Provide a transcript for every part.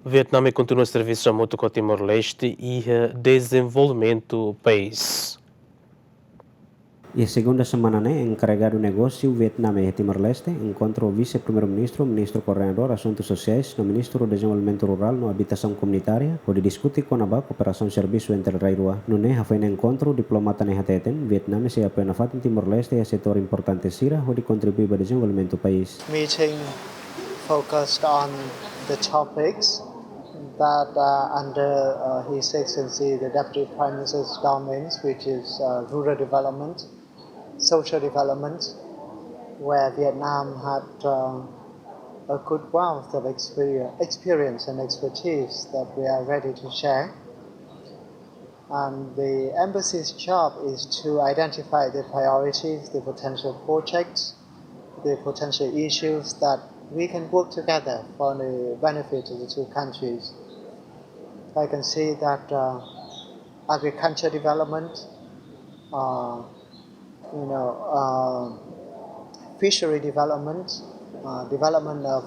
Vietname continua serviço hamutuk ao Timor-Leste e desenvolvimento país. E a segunda semana, encarregado negócio Vietname e Timor-Leste, encontrou o vice-primeiro-ministro, ministro coordenador, assuntos sociais, no ministro do desenvolvimento rural, no habitação comunitária, onde discute com a cooperação serviço entre Rairua. No foi no encontro diplomata hateten, Vietname se apoia na em Timor-Leste e setor importante sira, onde contribui para o desenvolvimento do país. Meeting focused on the topics that under His Excellency the Deputy Prime Minister's domains, which is rural development, social development, where Vietnam had a good wealth of experience and expertise that we are ready to share. And the embassy's job is to identify the priorities, the potential projects, the potential issues that we can work together for the benefit of the two countries. I can see that agriculture development, fishery development, development of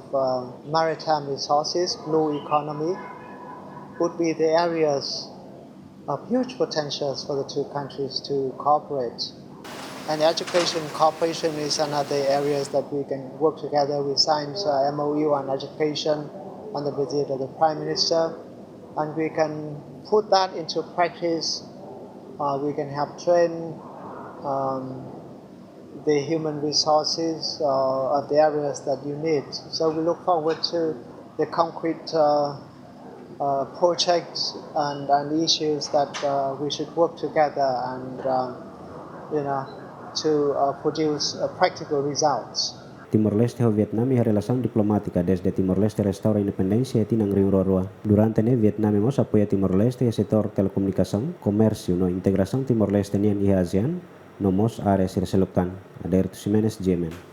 maritime resources, blue economy, would be the areas of huge potentials for the two countries to cooperate. And education cooperation is another areas that we can work together. We signed MOU on education on the visit of the Prime Minister, and we can put that into practice. We can help train the human resources of the areas that you need. So we look forward to the concrete projects and issues that we should work together and to produce practical results. Timor-Leste e Vietnam ha relação diplomática desde Timor-Leste restaura a independência e tinang ringrorua. Durante Vietnam apoia Timor-Leste e setor telecomunicação, comércio, integração Timor-Leste e ASEAN, no área sirseluktan. Aderto Jimenez, Yemen.